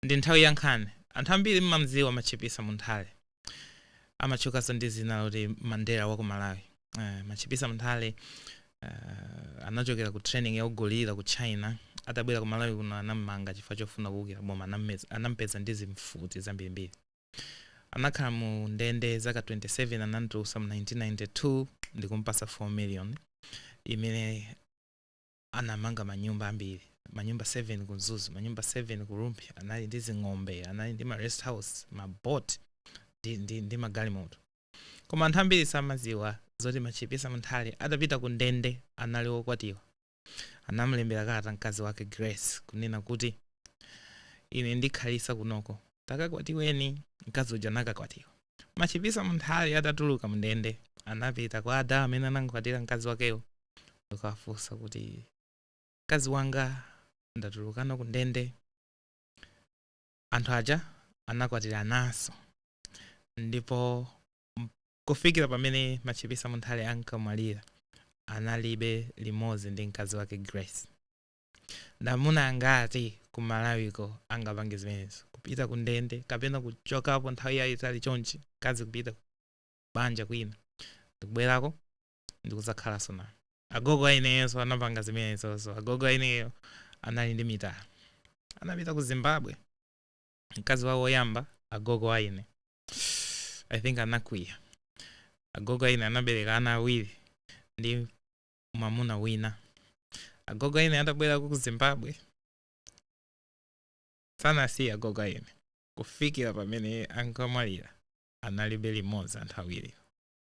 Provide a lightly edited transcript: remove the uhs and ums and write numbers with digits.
ndi nthawi yankhani anthu ambiri mmamdziwa machipisa Munthale amachukanso ndi zina loti Mandela wa ku Malawi. Machipisa Munthale anachokera ku training ya ugolira ku China, atabwera ku Malawi kuno anammanga chifukwa chofuna kuwukira boma, anampeza ndi zimfuti zambirimbiri. Anakhala mu ndende zaka 27 anatulusa mu 1992 ndi kumpasa 4 million imene anamanga manyumba ambiri, manyumba 7 ku Zuzu, manyumba 7 ku Rumpi, anali ndi zing'ombe, anali ndi ma rest house, ma boat ndi magalimoto. Koma anthu ambiri samadziwa zoti Machipisa Munthale adapita ku ndende anali wokwatiwa. Anamulembera kalata mkazi wake Grace kunena kuti ine ndikhalisa kunoko takakwatiweni, mkazi uja nakakwatiwa. Machipisa Munthale atatuluka mu ndende anapita kwa ada amene anamkwatira mkazi wakeyo akafunsa kuti mkazi wanga ndatulukana ku ndende. Anthu aja anakwatira naso, ndipo kufikira pamene Machipisa Munthale ankamwalira analibe limodzi ndi mkazi wake Grace. Ndamuna angati ku Malawiko angapange zimenezo, kupita ku ndende kapena kuchokapo nthawi yayitali chonchi mkazi kupita banja kwina ndikubwerako ndikuzakhalaso nawo. Agogo aineyo anapanga zimenezo. Agogo aineyo anali ndi mitala, anapita ku Zimbabwe. Mkazi wawo woyamba agogo aine I think anakwiya. Agogo aine anabereka ana awiri ndi mwamuna wina. Agogo aine atabwera ku Zimbabwe sanasiya agogo aine kufikira pamene ankamwalira analibe limodzi anthu awiri.